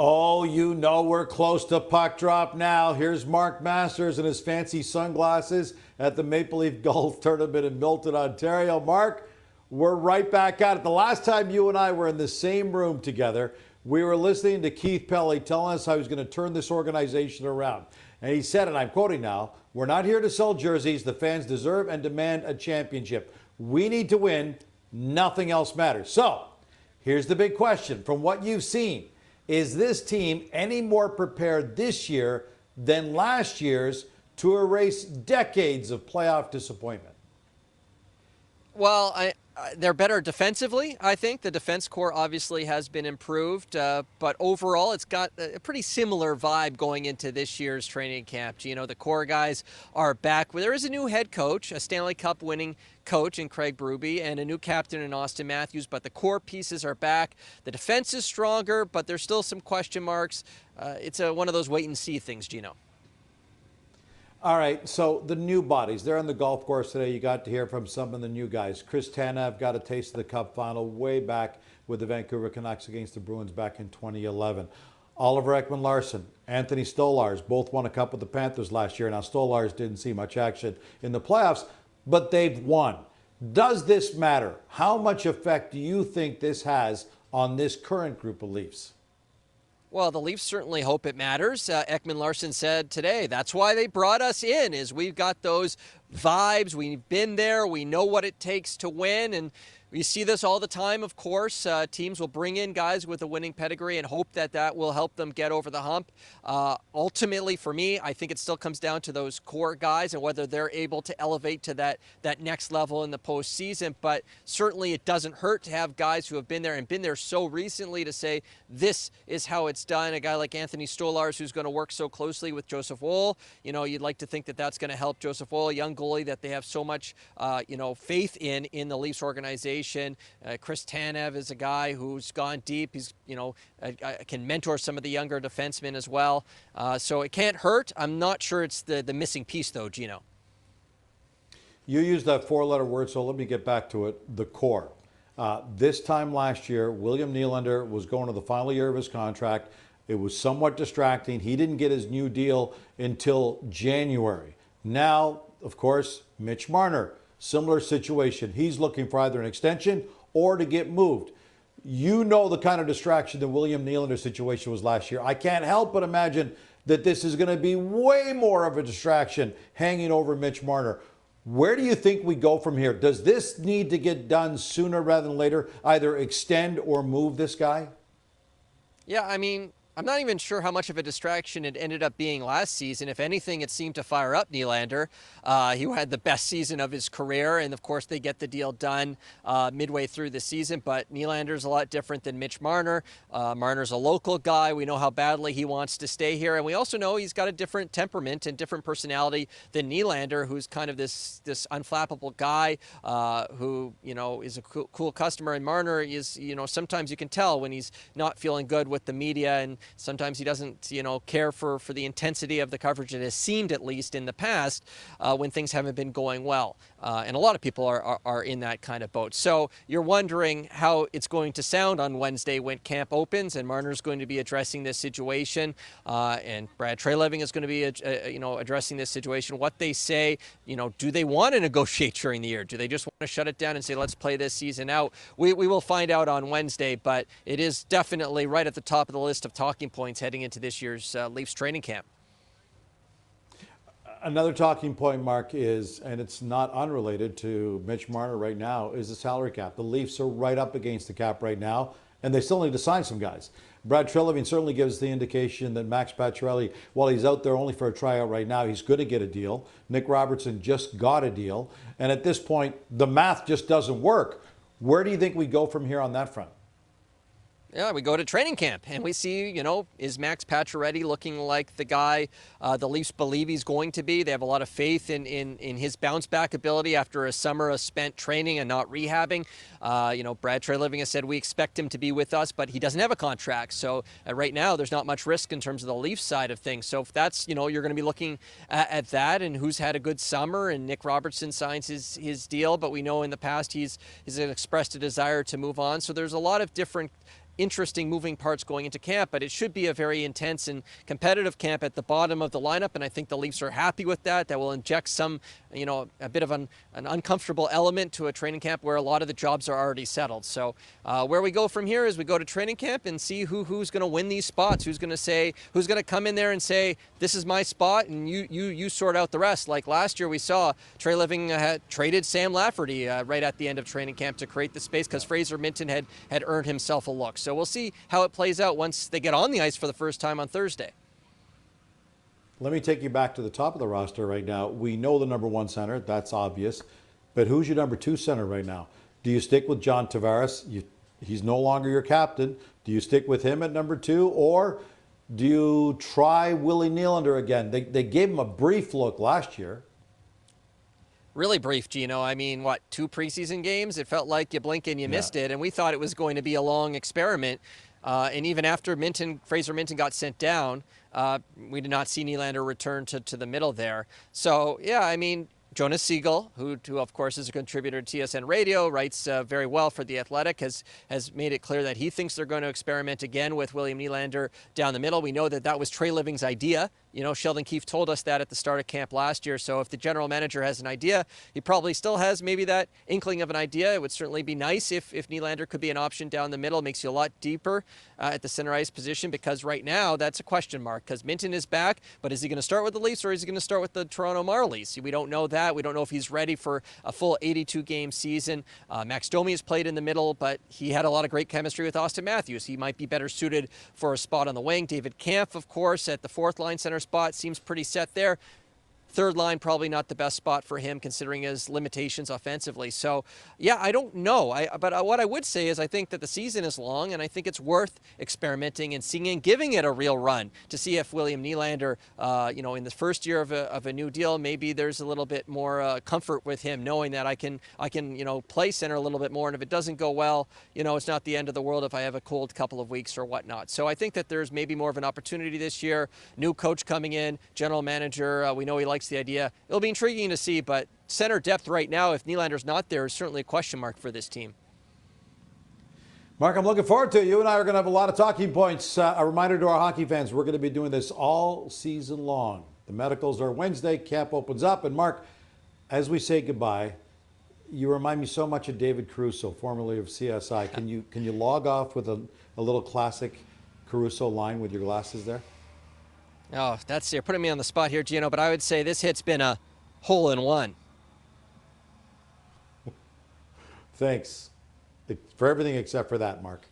Oh, you know we're close to puck drop now. Here's Mark Masters in his fancy sunglasses at the Maple Leaf Golf Tournament in Milton, Ontario. Mark, we're right back at it. The last time you and I were in the same room together, we were listening to Keith Pelley telling us how he was going to turn this organization around. And he said, and I'm quoting now, "We're not here to sell jerseys. The fans deserve and demand a championship. We need to win. Nothing else matters." So here's the big question. From what you've seen, is this team any more prepared this year than last year's to erase decades of playoff disappointment? Well, they're better defensively, I think. The defense core obviously has been improved, but overall it's got a pretty similar vibe going into this year's training camp. You know, the core guys are back. There is a new head coach, a Stanley Cup winning coach in Craig Berube, and a new captain in Austin Matthews, but the core pieces are back. The defense is stronger, but there's still some question marks. It's one of those wait-and-see things, Gino. All right, so the new bodies, they're on the golf course today. You got to hear from some of the new guys. Chris Tanev got a taste of the Cup final way back with the Vancouver Canucks against the Bruins back in 2011. Oliver Ekman-Larsson, Anthony Stolarz, both won a Cup with the Panthers last year. Now, Stolarz didn't see much action in the playoffs, but they've won. Does this matter? How much effect do you think this has on this current group of Leafs? Well, the Leafs certainly hope it matters. Ekman-Larsson said today, that's why they brought us in, is we've got those vibes. We've been there. We know what it takes to win. And we see this all the time, of course. Teams will bring in guys with a winning pedigree and hope that that will help them get over the hump. Ultimately, for me, I think it still comes down to those core guys and whether they're able to elevate to that next level in the postseason. But certainly it doesn't hurt to have guys who have been there and been there so recently to say this is how it's done. A guy like Anthony Stolarz, who's going to work so closely with Joseph Woll. You know, you'd like to think that that's going to help Joseph Woll, a young goalie that they have so much, faith in the Leafs organization. Chris Tanev is a guy who's gone deep. He's, can mentor some of the younger defensemen as well. So it can't hurt. I'm not sure it's the missing piece, though, Gino. You used that four-letter word, so let me get back to it, the core. This time last year, William Nylander was going to the final year of his contract. It was somewhat distracting. He didn't get his new deal until January. Now, of course, Mitch Marner. Similar situation. He's looking for either an extension or to get moved. You know the kind of distraction the William Nylander situation was last year. I can't help but imagine that this is going to be way more of a distraction hanging over Mitch Marner. Where do you think we go from here? Does this need to get done sooner rather than later? Either extend or move this guy? Yeah, I mean, I'm not even sure how much of a distraction it ended up being last season. If anything, it seemed to fire up Nylander. He had the best season of his career, and of course they get the deal done midway through the season, but Nylander's a lot different than Mitch Marner. Marner's a local guy. We know how badly he wants to stay here, and we also know he's got a different temperament and different personality than Nylander, who's kind of this unflappable guy who, is a cool customer, and Marner is, sometimes you can tell when he's not feeling good with the media, and sometimes he doesn't, care for the intensity of the coverage. It has seemed, at least in the past, when things haven't been going well. And a lot of people are in that kind of boat. So you're wondering how it's going to sound on Wednesday when camp opens, and Marner's going to be addressing this situation, and Brad Treliving is going to be, addressing this situation. What they say, do they want to negotiate during the year? Do they just want to shut it down and say, let's play this season out? We will find out on Wednesday, but it is definitely right at the top of the list of talking points heading into this year's Leafs training camp. Another talking point, Mark, is, and it's not unrelated to Mitch Marner right now, is the salary cap. The Leafs are right up against the cap right now, and they still need to sign some guys. Brad Treliving certainly gives the indication that Max Pacioretty, while he's out there only for a tryout right now, he's going to get a deal. Nick Robertson just got a deal. And at this point, the math just doesn't work. Where do you think we go from here on that front? Yeah, we go to training camp and we see, is Max Pacioretty looking like the guy the Leafs believe he's going to be? They have a lot of faith in his bounce back ability after a summer of spent training and not rehabbing. Brad Treliving has said we expect him to be with us, but he doesn't have a contract. So right now there's not much risk in terms of the Leafs side of things. So if that's, you're going to be looking at that and who's had a good summer, and Nick Robertson signs his deal, but we know in the past he's expressed a desire to move on. So there's a lot of different interesting moving parts going into camp, but it should be a very intense and competitive camp at the bottom of the lineup, and I think the Leafs are happy with that. That will inject some, a bit of an uncomfortable element to a training camp where a lot of the jobs are already settled. So where we go from here is we go to training camp and see who's going to win these spots, who's going to come in there and say, this is my spot, and you sort out the rest. Like last year we saw Trey Living had traded Sam Lafferty right at the end of training camp to create the space because Fraser Minten had earned himself a look. So we'll see how it plays out once they get on the ice for the first time on Thursday. Let me take you back to the top of the roster right now. We know the number one center, that's obvious. But who's your number two center right now? Do you stick with John Tavares? He's no longer your captain. Do you stick with him at number two? Or do you try Willie Nylander again? They gave him a brief look last year. Really brief, Gino. I mean, what, 2 preseason games? It felt like you blink and you missed it, and we thought it was going to be a long experiment. And even after Fraser Minten got sent down, we did not see Nylander return to the middle there. So, yeah, I mean, Jonas Siegel, who of course is a contributor to TSN Radio, writes very well for The Athletic, has made it clear that he thinks they're going to experiment again with William Nylander down the middle. We know that was Trey Living's idea. Sheldon Keefe told us that at the start of camp last year. So if the general manager has an idea, he probably still has maybe that inkling of an idea. It would certainly be nice if Nylander could be an option down the middle. It makes you a lot deeper at the center ice position, because right now that's a question mark, because Minten is back, but is he going to start with the Leafs or is he going to start with the Toronto Marlies? We don't know that. We don't know if he's ready for a full 82-game season. Max Domi has played in the middle, but he had a lot of great chemistry with Austin Matthews. He might be better suited for a spot on the wing. David Kampf, of course, at the fourth line center spot, seems pretty set there. Third line, probably not the best spot for him considering his limitations offensively. So, yeah, I don't know. But what I would say is I think that the season is long, and I think it's worth experimenting and seeing and giving it a real run to see if William Nylander, in the first year of a new deal, maybe there's a little bit more comfort with him, knowing that I can play center a little bit more. And if it doesn't go well, it's not the end of the world if I have a cold couple of weeks or whatnot. So I think that there's maybe more of an opportunity this year. New coach coming in, general manager. We know he likes the idea. It'll be intriguing to see, but center depth right now, if Nylander's not there, is certainly a question mark for this team. Mark, I'm looking forward to it. You and I are going to have a lot of talking points. A reminder to our hockey fans, we're going to be doing this all season long. The medicals are Wednesday, camp opens up. And Mark, as we say goodbye, you remind me so much of David Caruso, formerly of CSI. Can you log off with a little classic Caruso line with your glasses there? Oh, you're putting me on the spot here, Gino, but I would say this hit's been a hole-in-one. Thanks for everything except for that, Mark.